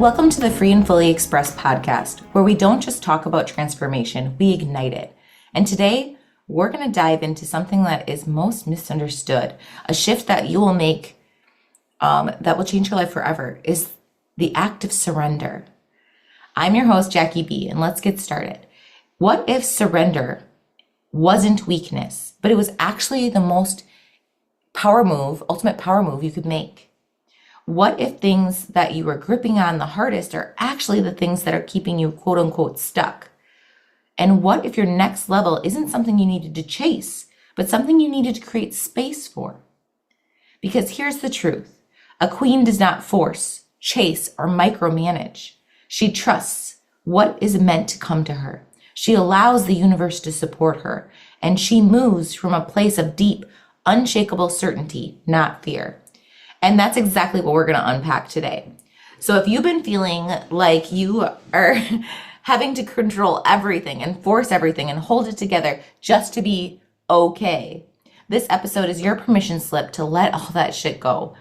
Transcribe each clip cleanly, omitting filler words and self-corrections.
Welcome to the Free and Fully Expressed podcast, where we don't just talk about transformation, we ignite it. And today, we're going to dive into something that is most misunderstood, a shift that you will make that will change your life forever, is the act of surrender. I'm your host, Jackie.B, and let's get started. What if surrender wasn't weakness, but it was actually the most ultimate power move you could make? What if things that you were gripping on the hardest are actually the things that are keeping you quote unquote stuck? And what if your next level isn't something you needed to chase, but something you needed to create space for? Because here's the truth. A queen does not force, chase, or micromanage. She trusts what is meant to come to her. She allows the universe to support her, and she moves from a place of deep, unshakable certainty, not fear. And that's exactly what we're going to unpack today. So if you've been feeling like you are having to control everything and force everything and hold it together just to be okay, this episode is your permission slip to let all that shit go.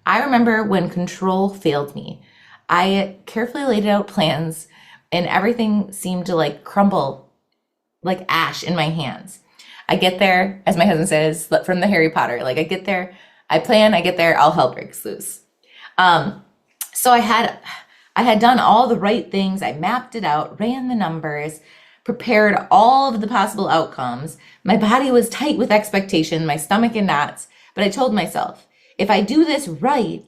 I remember when control failed me. I carefully laid out plans and everything seemed to crumble like ash in my hands. I get there, as my husband says, from the Harry Potter, I get there, I plan, I get there, all hell breaks loose. So I had done all the right things. I mapped it out, ran the numbers, prepared all of the possible outcomes. My body was tight with expectation, my stomach in knots, but I told myself, if I do this right,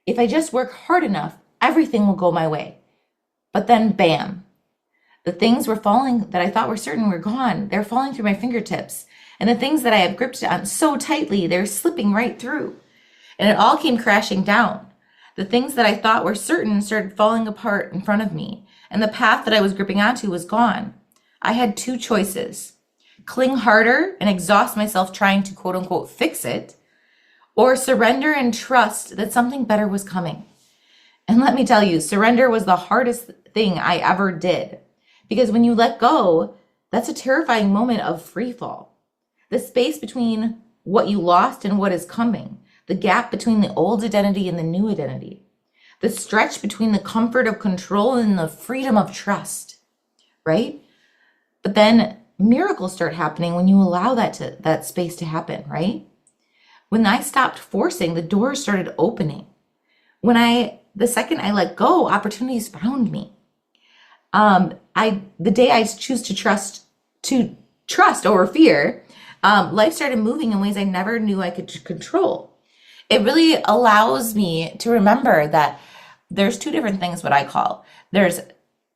if I just work hard enough, everything will go my way. But then bam, the things were falling that I thought were certain were gone. They're falling through my fingertips. And the things that I had gripped on so tightly, they're slipping right through. And it all came crashing down. The things that I thought were certain started falling apart in front of me. And the path that I was gripping onto was gone. I had two choices: cling harder and exhaust myself trying to quote unquote fix it, or surrender and trust that something better was coming. And let me tell you, surrender was the hardest thing I ever did. Because when you let go, that's a terrifying moment of free fall. The space between what you lost and what is coming. The gap between the old identity and the new identity. The stretch between the comfort of control and the freedom of trust, right? But then miracles start happening when you allow that space to happen, right? When I stopped forcing, the doors started opening. The second I let go, opportunities found me. The day I choose to trust over fear, life started moving in ways I never knew I could control. It really allows me to remember that there's two different things, what I call. There's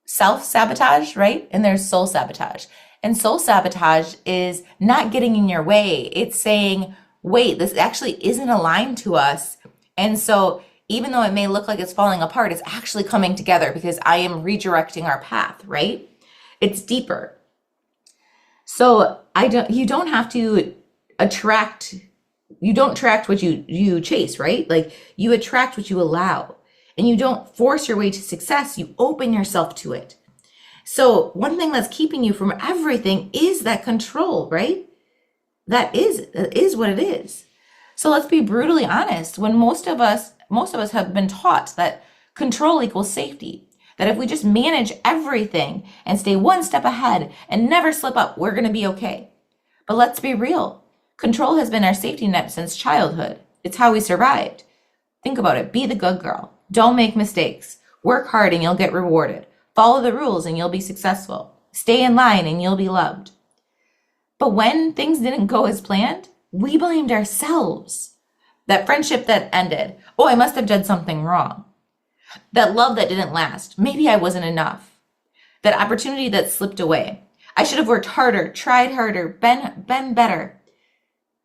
self-sabotage, right? And there's soul sabotage. And soul sabotage is not getting in your way. It's saying, wait, this actually isn't aligned to us. And so even though it may look like it's falling apart, it's actually coming together because I am redirecting our path, right? It's deeper. So you don't have to attract what you chase, right? You attract what you allow, and you don't force your way to success. You open yourself to it. So one thing that's keeping you from everything is that control, right? That is what it is. So let's be brutally honest. When most of us have been taught that control equals safety, that if we just manage everything and stay one step ahead and never slip up, we're going to be okay. But let's be real. Control has been our safety net since childhood. It's how we survived. Think about it. Be the good girl. Don't make mistakes. Work hard and you'll get rewarded. Follow the rules and you'll be successful. Stay in line and you'll be loved. But when things didn't go as planned, we blamed ourselves. That friendship that ended. Oh, I must have done something wrong. That love that didn't last. Maybe I wasn't enough. That opportunity that slipped away. I should have worked harder, tried harder, been better.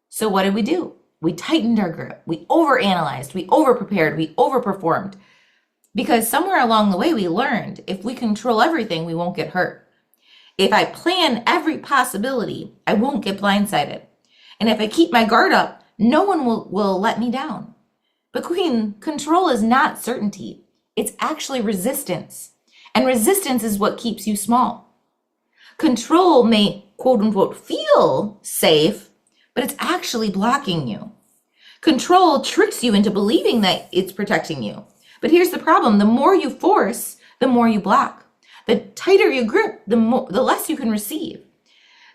So what did we do? We tightened our grip. We overanalyzed. We overprepared. We overperformed. Because somewhere along the way we learned if we control everything, we won't get hurt. If I plan every possibility, I won't get blindsided. And if I keep my guard up, no one will let me down. But Queen, control is not certainty. It's actually resistance. And resistance is what keeps you small. Control may, quote unquote, feel safe, but it's actually blocking you. Control tricks you into believing that it's protecting you, But here's the problem. The more you force, the more you block. The tighter you grip, the less you can receive.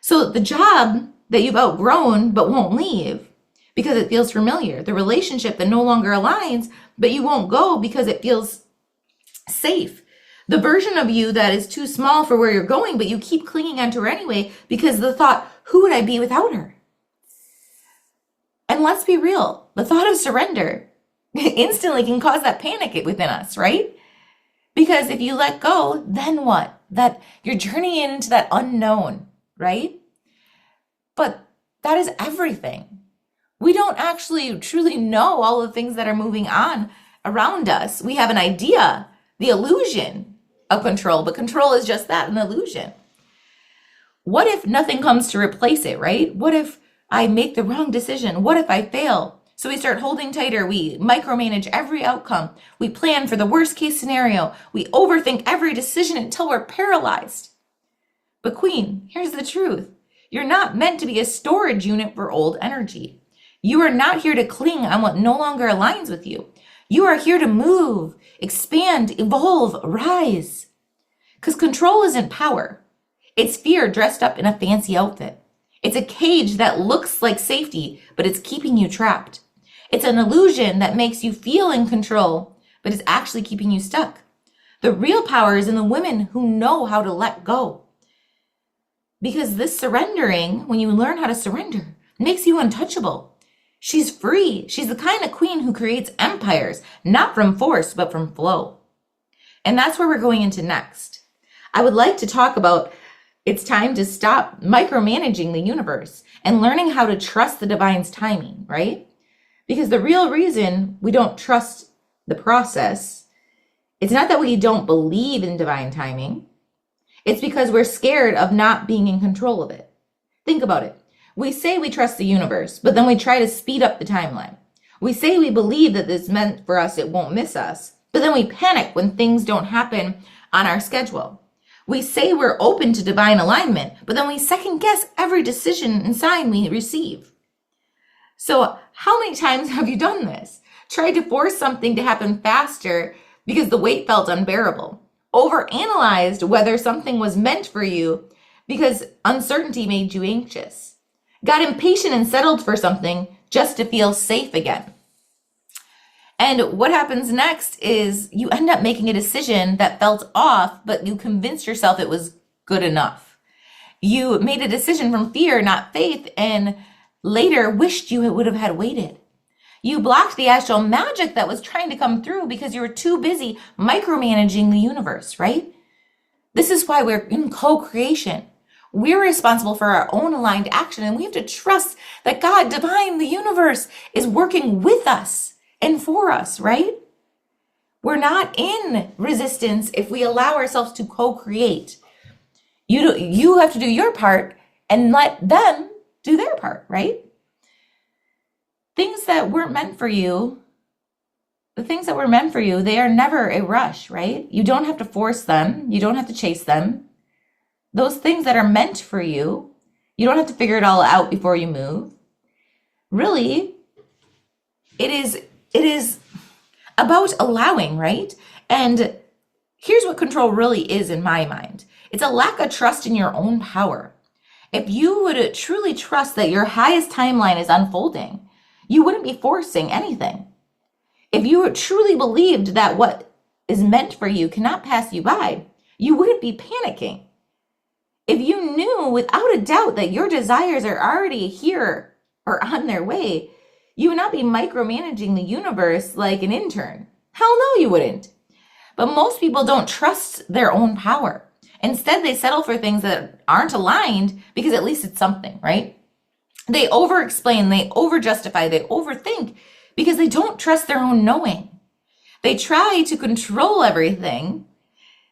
So the job that you've outgrown but won't leave because it feels familiar, the relationship that no longer aligns, but you won't go because it feels safe, the version of you that is too small for where you're going, but you keep clinging onto her anyway because the thought, who would I be without her? And let's be real, the thought of surrender instantly can cause that panic within us, right? Because if you let go, then what? That you're journeying into that unknown, right? But that is everything. We don't actually truly know all the things that are moving on around us. We have an idea, the illusion of control, but control is just that, an illusion. What if nothing comes to replace it, right? What if I make the wrong decision? What if I fail? So we start holding tighter. We micromanage every outcome. We plan for the worst case scenario. We overthink every decision until we're paralyzed. But Queen, here's the truth. You're not meant to be a storage unit for old energy. You are not here to cling on what no longer aligns with you. You are here to move, expand, evolve, rise. Because control isn't power. It's fear dressed up in a fancy outfit. It's a cage that looks like safety, but it's keeping you trapped. It's an illusion that makes you feel in control, but is actually keeping you stuck. The real power is in the women who know how to let go. Because this surrendering, when you learn how to surrender, makes you untouchable. She's free. She's the kind of queen who creates empires, not from force, but from flow. And that's where we're going into next. I would like to talk about it's time to stop micromanaging the universe and learning how to trust the divine's timing, right? Because the real reason we don't trust the process, it's not that we don't believe in divine timing. It's because we're scared of not being in control of it. Think about it. We say we trust the universe, but then we try to speed up the timeline. We say we believe that this meant for us, it won't miss us, but then we panic when things don't happen on our schedule. We say we're open to divine alignment, but then we second guess every decision and sign we receive. So how many times have you done this? Tried to force something to happen faster because the wait felt unbearable. Overanalyzed whether something was meant for you because uncertainty made you anxious. Got impatient and settled for something just to feel safe again. And what happens next is you end up making a decision that felt off, but you convinced yourself it was good enough. You made a decision from fear, not faith, and later wished you would have had waited. You blocked the astral magic that was trying to come through because you were too busy micromanaging the universe, right? This is why we're in co-creation. We're responsible for our own aligned action, and we have to trust that God, divine, the universe is working with us and for us, right? We're not in resistance if we allow ourselves to co-create. You have to do your part and let them do their part, right? Things that weren't meant for you, the things that were meant for you, they are never a rush, right? You don't have to force them. You don't have to chase them. Those things that are meant for you, you don't have to figure it all out before you move. Really, it is about allowing, right? And here's what control really is in my mind. It's a lack of trust in your own power. If you would truly trust that your highest timeline is unfolding, you wouldn't be forcing anything. If you truly believed that what is meant for you cannot pass you by, you wouldn't be panicking. If you knew without a doubt that your desires are already here or on their way, you would not be micromanaging the universe like an intern. Hell no, you wouldn't. But most people don't trust their own power. Instead, they settle for things that aren't aligned because at least it's something, right? They over-explain, they over-justify, they overthink because they don't trust their own knowing. They try to control everything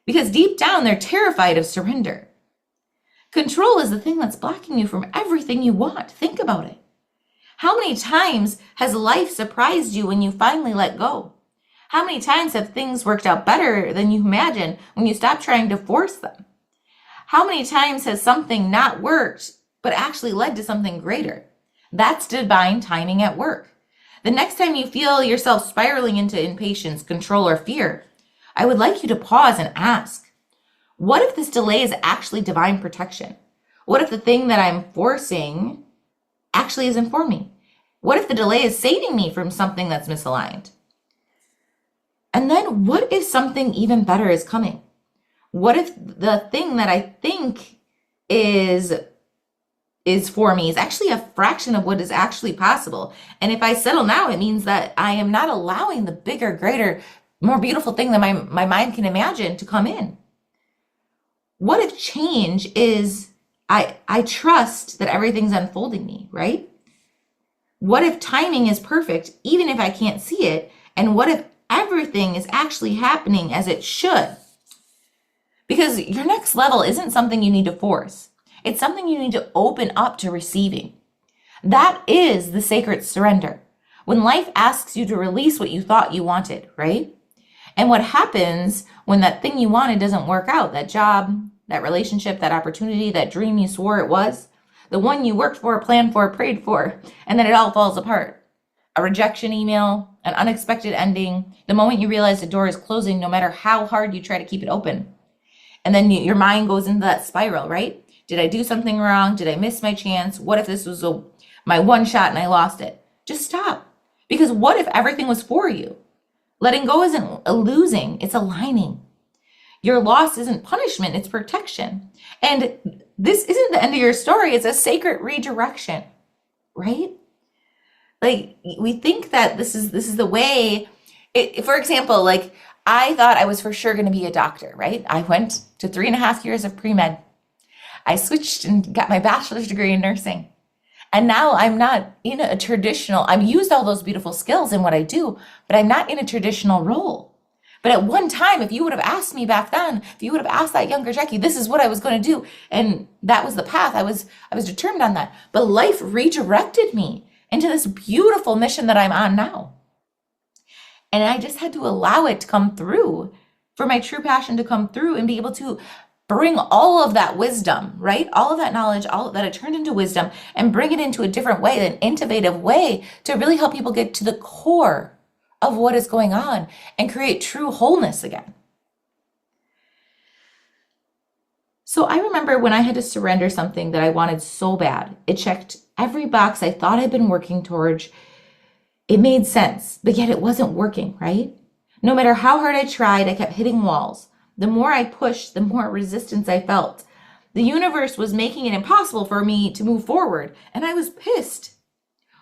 because deep down they're terrified of surrender. Control is the thing that's blocking you from everything you want. Think about it. How many times has life surprised you when you finally let go? How many times have things worked out better than you imagined when you stopped trying to force them? How many times has something not worked but actually led to something greater? That's divine timing at work. The next time you feel yourself spiraling into impatience, control, or fear, I would like you to pause and ask, what if this delay is actually divine protection? What if the thing that I'm forcing actually isn't for me? What if the delay is saving me from something that's misaligned? And then what if something even better is coming? What if the thing that I think is for me is actually a fraction of what is actually possible? And if I settle now, it means that I am not allowing the bigger, greater, more beautiful thing that my mind can imagine to come in. What if change is, I trust that everything's unfolding me, right? What if timing is perfect, even if I can't see it? And what if everything is actually happening as it should? Because your next level isn't something you need to force. It's something you need to open up to receiving. That is the sacred surrender. When life asks you to release what you thought you wanted, right? And what happens when that thing you wanted doesn't work out, that job, that relationship, that opportunity, that dream you swore it was, the one you worked for, planned for, prayed for, and then it all falls apart. A rejection email, an unexpected ending, the moment you realize the door is closing, no matter how hard you try to keep it open. And then your mind goes into that spiral, right? Did I do something wrong? Did I miss my chance? What if this was my one shot and I lost it? Just stop. Because what if everything was for you? Letting go isn't a losing, it's aligning. Your loss isn't punishment, it's protection. And this isn't the end of your story, it's a sacred redirection, right? Like, we think that this is the way. For example, like, I thought I was for sure going to be a doctor, right? I went to 3.5 years of pre-med. I switched and got my bachelor's degree in nursing. And now I'm not in a traditional, I've used all those beautiful skills in what I do, but I'm not in a traditional role. But at one time, if you would have asked me back then, if you would have asked that younger Jackie, this is what I was going to do, and that was the path, I was determined on that. But life redirected me into this beautiful mission that I'm on now. And I just had to allow it to come through, for my true passion to come through and be able to bring all of that wisdom, right? All of that knowledge, all of that I turned into wisdom, and bring it into a different way, an innovative way to really help people get to the core of what is going on and create true wholeness again. So I remember when I had to surrender something that I wanted so bad. It checked every box I thought I'd been working towards. It made sense, but yet it wasn't working, right? No matter how hard I tried, I kept hitting walls. The more I pushed, the more resistance I felt. The universe was making it impossible for me to move forward, and I was pissed.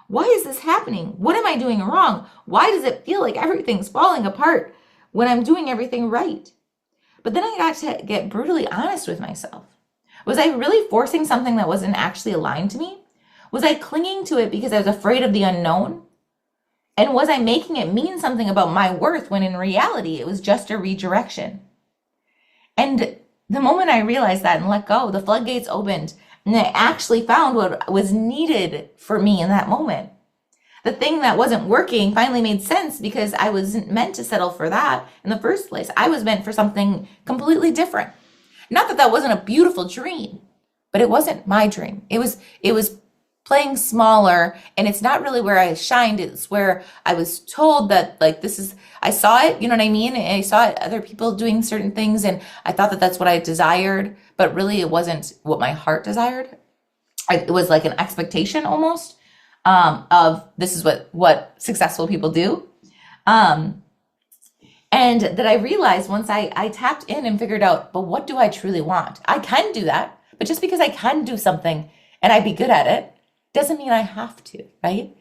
Why is this happening? What am I doing wrong? Why does it feel like everything's falling apart when I'm doing everything right? But then I got to get brutally honest with myself. Was I really forcing something that wasn't actually aligned to me? Was I clinging to it because I was afraid of the unknown? And was I making it mean something about my worth when in reality it was just a redirection? And the moment I realized that and let go, the floodgates opened, and I actually found what was needed for me in that moment. The thing that wasn't working finally made sense because I wasn't meant to settle for that in the first place. I was meant for something completely different. Not that that wasn't a beautiful dream, but it wasn't my dream. It was playing smaller, and it's not really where I shined. It's where I was told that, like, this is, I saw it, you know what I mean? And I saw it, other people doing certain things, and I thought that that's what I desired, but really it wasn't what my heart desired. It was like an expectation almost of this is what successful people do. And that I realized once I tapped in and figured out, but what do I truly want? I can do that, but just because I can do something and I'd be good at it, doesn't mean I have to, right?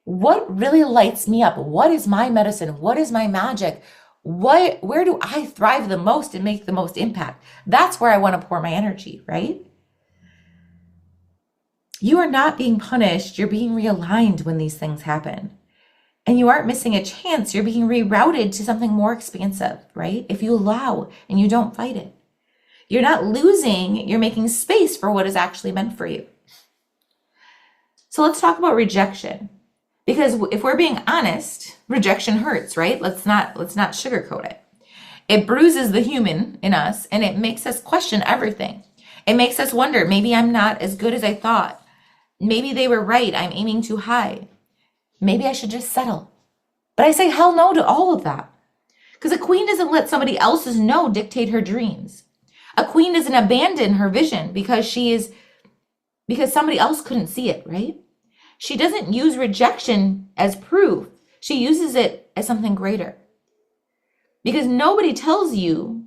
What really lights me up? What is my medicine? What is my magic? Where do I thrive the most and make the most impact? That's where I want to pour my energy, right? You are not being punished. You're being realigned when these things happen. And you aren't missing a chance. You're being rerouted to something more expansive, right? If you allow and you don't fight it. You're not losing. You're making space for what is actually meant for you. So let's talk about rejection, because if we're being honest, rejection hurts, right? Let's not sugarcoat it. It bruises the human in us, and it makes us question everything. It makes us wonder, maybe I'm not as good as I thought. Maybe they were right. I'm aiming too high. Maybe I should just settle. But I say hell no to all of that. Because a queen doesn't let somebody else's no dictate her dreams. A queen doesn't abandon her vision because somebody else couldn't see it, right? She doesn't use rejection as proof. She uses it as something greater. Because nobody tells you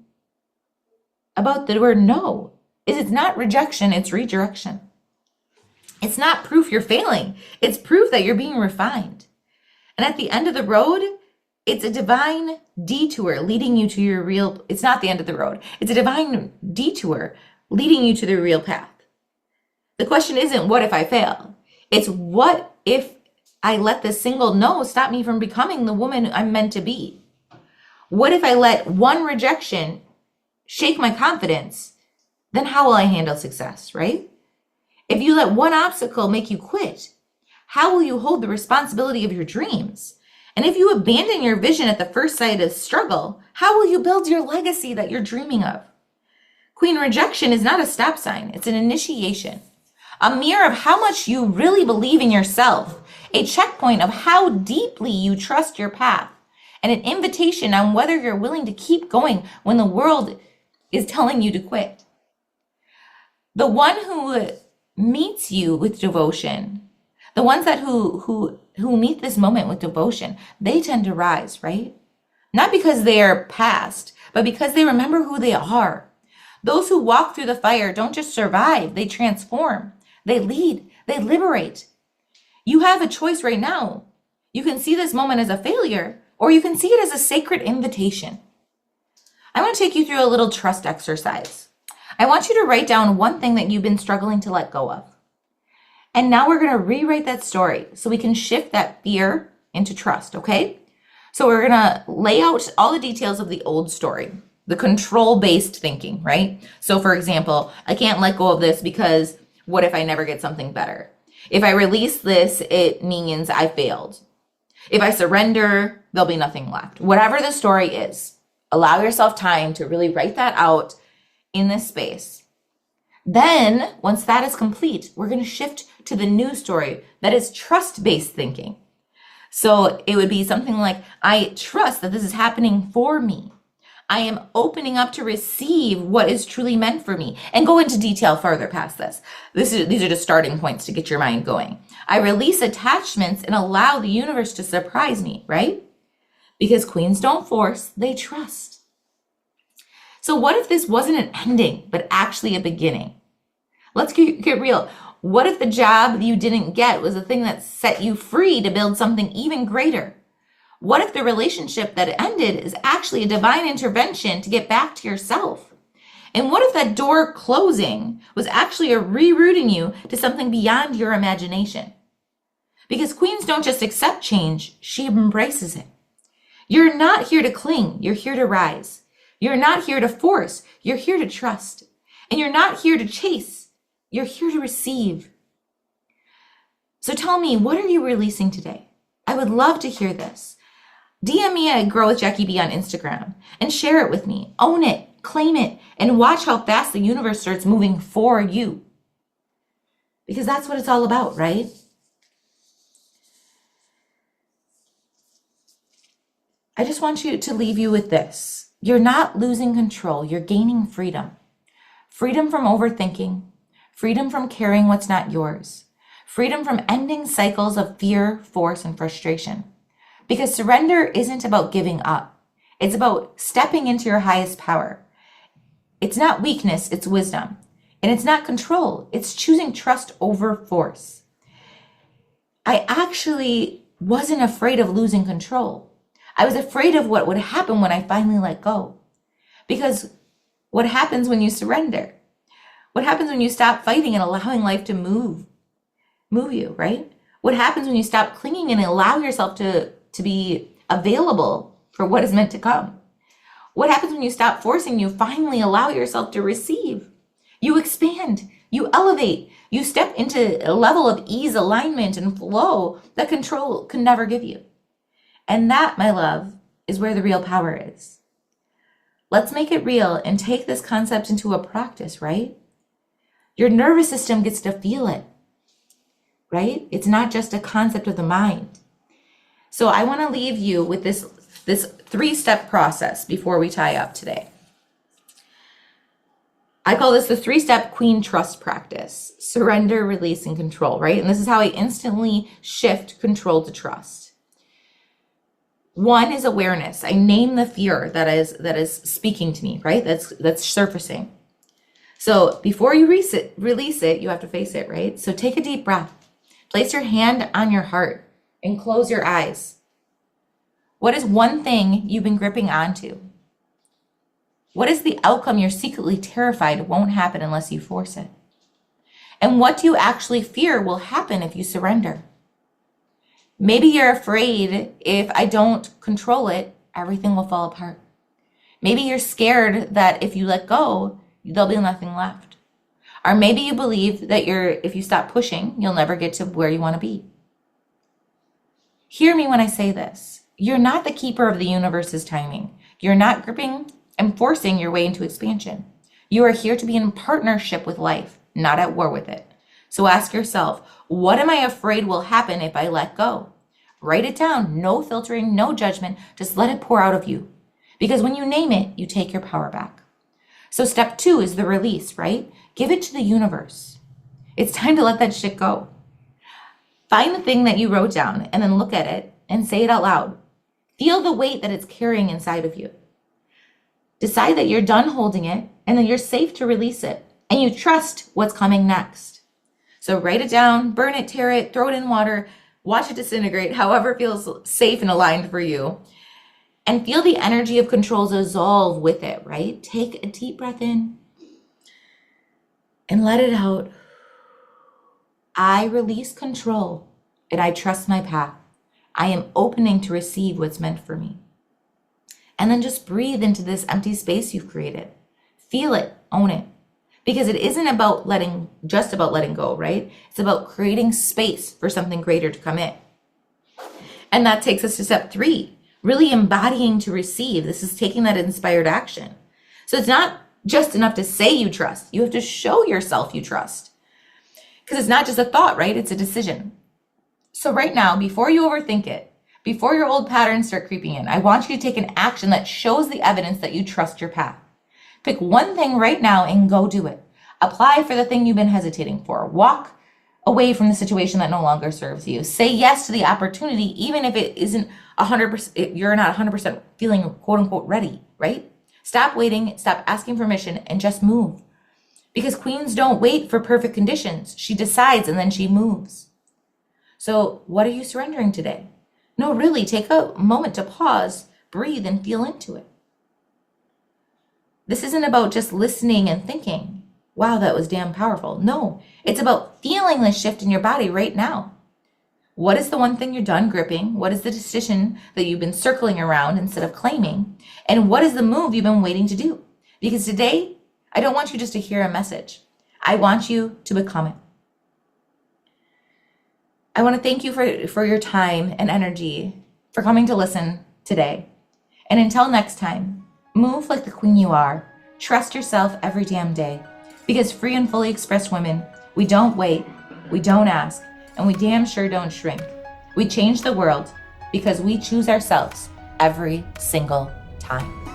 about the word no. It's not rejection, it's redirection. It's not proof you're failing. It's proof that you're being refined. And at the end of the road, it's a divine detour leading you to your real, it's not the end of the road. It's a divine detour leading you to the real path. The question isn't what if I fail? It's what if I let this single no stop me from becoming the woman I'm meant to be? What if I let one rejection shake my confidence? Then how will I handle success, right? If you let one obstacle make you quit, how will you hold the responsibility of your dreams? And if you abandon your vision at the first sight of struggle, how will you build your legacy that you're dreaming of? Queen, rejection is not a stop sign. It's an initiation, a mirror of how much you really believe in yourself, a checkpoint of how deeply you trust your path, and an invitation on whether you're willing to keep going when the world is telling you to quit. The one who meets you with devotion, the ones that who meet this moment with devotion, they tend to rise, right? Not because they are past, but because they remember who they are. Those who walk through the fire don't just survive, they transform, they lead, they liberate. You have a choice right now. You can see this moment as a failure, or you can see it as a sacred invitation. I want to take you through a little trust exercise. I want you to write down one thing that you've been struggling to let go of. And now we're going to rewrite that story so we can shift that fear into trust, okay? So we're going to lay out all the details of the old story, the control-based thinking, right? So for example, I can't let go of this because what if I never get something better? If I release this, it means I failed. If I surrender, there'll be nothing left. Whatever the story is, allow yourself time to really write that out in this space. Then, once that is complete, we're going to shift to the new story that is trust-based thinking. So it would be something like, I trust that this is happening for me. I am opening up to receive what is truly meant for me, and go into detail further past this. These are just starting points to get your mind going. I release attachments and allow the universe to surprise me, right? Because queens don't force, they trust. So what if this wasn't an ending, but actually a beginning? Let's get real. What if the job you didn't get was the thing that set you free to build something even greater? What if the relationship that ended is actually a divine intervention to get back to yourself? And what if that door closing was actually a rerouting you to something beyond your imagination? Because queens don't just accept change, she embraces it. You're not here to cling, you're here to rise. You're not here to force, you're here to trust. And you're not here to chase, you're here to receive. So tell me, what are you releasing today? I would love to hear this. DM me at Grow with Jackie B on Instagram and share it with me. Own it, claim it, and watch how fast the universe starts moving for you. Because that's what it's all about, right? I just want to leave you with this. You're not losing control, you're gaining freedom. Freedom from overthinking, freedom from carrying what's not yours, freedom from ending cycles of fear, force, and frustration. Because surrender isn't about giving up. It's about stepping into your highest power. It's not weakness, it's wisdom. And it's not control, it's choosing trust over force. I actually wasn't afraid of losing control. I was afraid of what would happen when I finally let go. Because what happens when you surrender? What happens when you stop fighting and allowing life to move you, right? What happens when you stop clinging and allow yourself to be available for what is meant to come? What happens when you stop forcing, you finally allow yourself to receive? You expand, you elevate, you step into a level of ease, alignment, and flow that control can never give you. And that, my love, is where the real power is. Let's make it real and take this concept into a practice, right? Your nervous system gets to feel it, right? It's not just a concept of the mind. So I want to leave you with this 3-step process before we tie up today. I call this the 3-step queen trust practice: surrender, release, and control, right? And this is how I instantly shift control to trust. 1 is awareness. I name the fear that is speaking to me, right? That's surfacing. So before you release it, you have to face it, right? So take a deep breath. Place your hand on your heart and close your eyes. What is one thing you've been gripping onto? What is the outcome you're secretly terrified won't happen unless you force it? And what do you actually fear will happen if you surrender? Maybe you're afraid if I don't control it, everything will fall apart. Maybe you're scared that if you let go, there'll be nothing left. Or maybe you believe that if you stop pushing, you'll never get to where you want to be. Hear me when I say this. You're not the keeper of the universe's timing. You're not gripping and forcing your way into expansion. You are here to be in partnership with life, not at war with it. So ask yourself, what am I afraid will happen if I let go? Write it down. No filtering, no judgment. Just let it pour out of you. Because when you name it, you take your power back. So step 2 is the release, right? Give it to the universe. It's time to let that shit go. Find the thing that you wrote down and then look at it and say it out loud. Feel the weight that it's carrying inside of you. Decide that you're done holding it and then you're safe to release it. And you trust what's coming next. So write it down, burn it, tear it, throw it in water, watch it disintegrate, however feels safe and aligned for you. And feel the energy of control dissolve with it, right? Take a deep breath in and let it out. I release control and I trust my path. I am opening to receive what's meant for me. And then just breathe into this empty space you've created. Feel it, own it. Because it isn't about letting go, right? It's about creating space for something greater to come in. And that takes us to step 3, really embodying to receive. This is taking that inspired action. So it's not just enough to say you trust. You have to show yourself you trust. Because it's not just a thought, right? It's a decision. So right now, before you overthink it, before your old patterns start creeping in, I want you to take an action that shows the evidence that you trust your path. Pick one thing right now and go do it. Apply for the thing you've been hesitating for. Walk away from the situation that no longer serves you. Say yes to the opportunity, even if it isn't 100%, you're not 100% feeling quote unquote ready, right? Stop waiting, stop asking permission, and just move. Because queens don't wait for perfect conditions. She decides and then she moves. So what are you surrendering today? No, really, take a moment to pause, breathe, and feel into it. This isn't about just listening and thinking, wow, that was damn powerful. No, it's about feeling the shift in your body right now. What is the one thing you're done gripping? What is the decision that you've been circling around instead of claiming? And what is the move you've been waiting to do? Because today, I don't want you just to hear a message. I want you to become it. I want to thank you for your time and energy, for coming to listen today. And until next time, move like the queen you are. Trust yourself every damn day. Because free and fully expressed women, we don't wait, we don't ask, and we damn sure don't shrink. We change the world because we choose ourselves every single time.